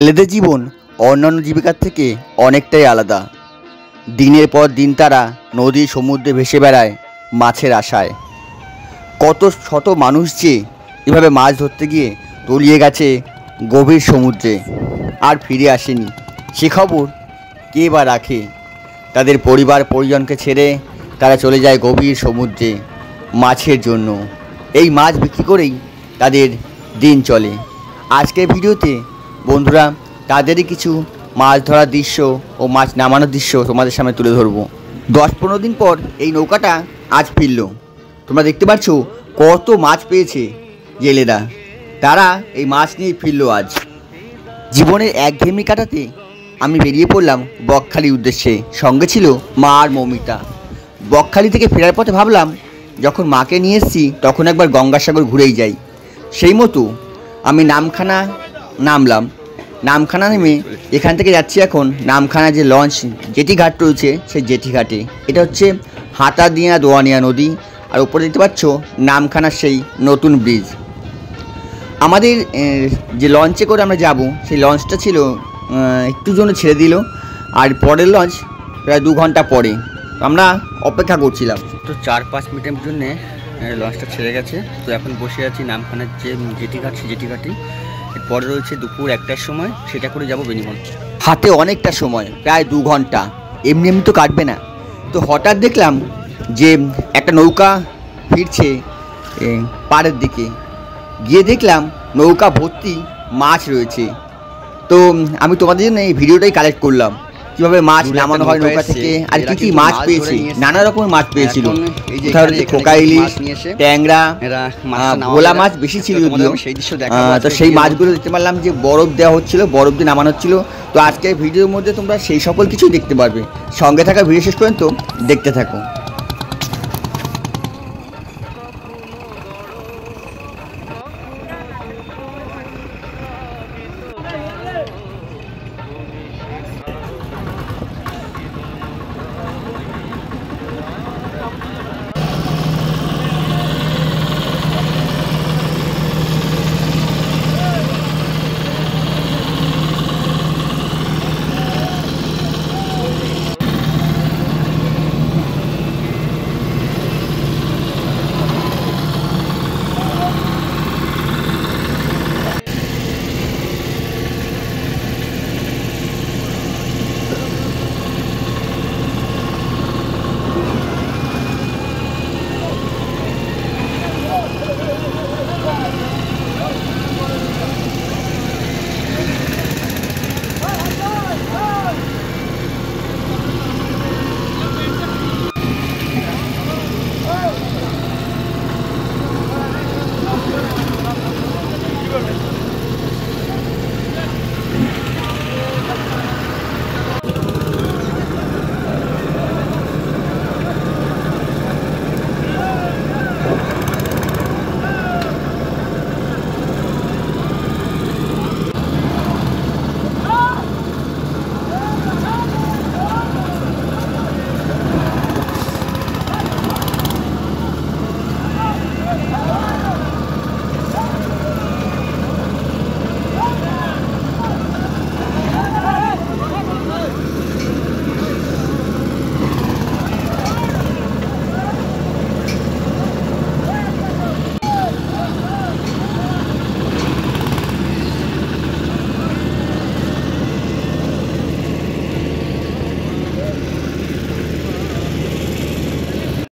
জেলেদের জীবন অন্যান্য জীবিকার থেকে অনেকটাই আলাদা। দিনের পর দিন তারা নদী সমুদ্রে ভেসে বেড়ায় মাছের আশায়। কত শত মানুষ যে এভাবে মাছ ধরতে গিয়ে তলিয়ে গেছে গভীর সমুদ্রে, আর ফিরে আসেনি, সে খবর কে বা রাখে? তাদের পরিবার পরিজনকে ছেড়ে তারা চলে যায় গভীর সমুদ্রে মাছের জন্য। এই মাছ বিক্রি করেই তাদের দিন চলে। আজকের ভিডিওতে বন্ধুরা তাদেরই কিছু মাছ ধরার দৃশ্য ও মাছ নামানোর দৃশ্য তোমাদের সামনে তুলে ধরবো। 10-15 দিন পর এই নৌকাটা আজ ফিরল। তোমরা দেখতে পাচ্ছ কত মাছ পেয়েছে জেলেরা, তারা এই মাছ নিয়ে ফিরল আজ। জীবনের একঘেয়েমি কাটাতে আমি বেরিয়ে পড়লাম বকখালির উদ্দেশ্যে। সঙ্গে ছিল মা আর মৌমিতা। বকখালি থেকে ফেরার পথে ভাবলাম যখন মাকে নিয়ে এসেছি তখন একবার গঙ্গাসাগর ঘুরেই যাই। সেই মতো আমি নামখানা নামলাম। নামখানা নেমে এখান থেকে যাচ্ছি এখন নামখানা যে লঞ্চ জেটি ঘাট রয়েছে সেই জেটি ঘাটে। এটা হচ্ছে হাতাদিয়া দোয়ানিয়া নদী, আর উপরে দেখতে পাচ্ছ নামখানার সেই নতুন ব্রিজ। আমাদের যে লঞ্চে করে আমরা যাব সেই লঞ্চটা ছিল একটু জন্য ছেড়ে দিল, আর পরের লঞ্চ প্রায় 2 ঘন্টা পরে। আমরা অপেক্ষা করছিলাম, তো 4-5 মিনিটের জন্যে লঞ্চটা ছেড়ে গেছে। তো এখন বসে আছি নামখানার যে জেটি ঘাট সেই জেটি ঘাটে। এরপরে রয়েছে দুপুর 1টার সময়, সেটা করে যাব বেনিমল। হাতে অনেকটা সময়, প্রায় 2 ঘন্টা, এমনি তো কাটবে না। তো হঠাৎ দেখলাম যে একটা নৌকা ফিরছে পাড়ের দিকে। গিয়ে দেখলাম নৌকা ভর্তি মাছ রয়েছে। তো আমি তোমাদের জন্য এই ভিডিওটাই কালেক্ট করলাম কীভাবে মাছ নামানো হয় নৌকা থেকে, আর কী কী মাছ পেয়েছি। নানা রকমের মাছ পেয়েছিল, খোকা ইলিশ, ট্যাংরা, ভোলা মাছ বেশি ছিল। তো সেই মাছগুলো দেখতে পারলাম যে বরফ দেওয়া হচ্ছিলো, বরফ দিয়ে নামানো হচ্ছিল। তো আজকের ভিডিওর মধ্যে তোমরা সেই সকল কিছুই দেখতে পারবে। সঙ্গে থাকা ভিডিও শেষ পর্যন্ত দেখতে থাকো।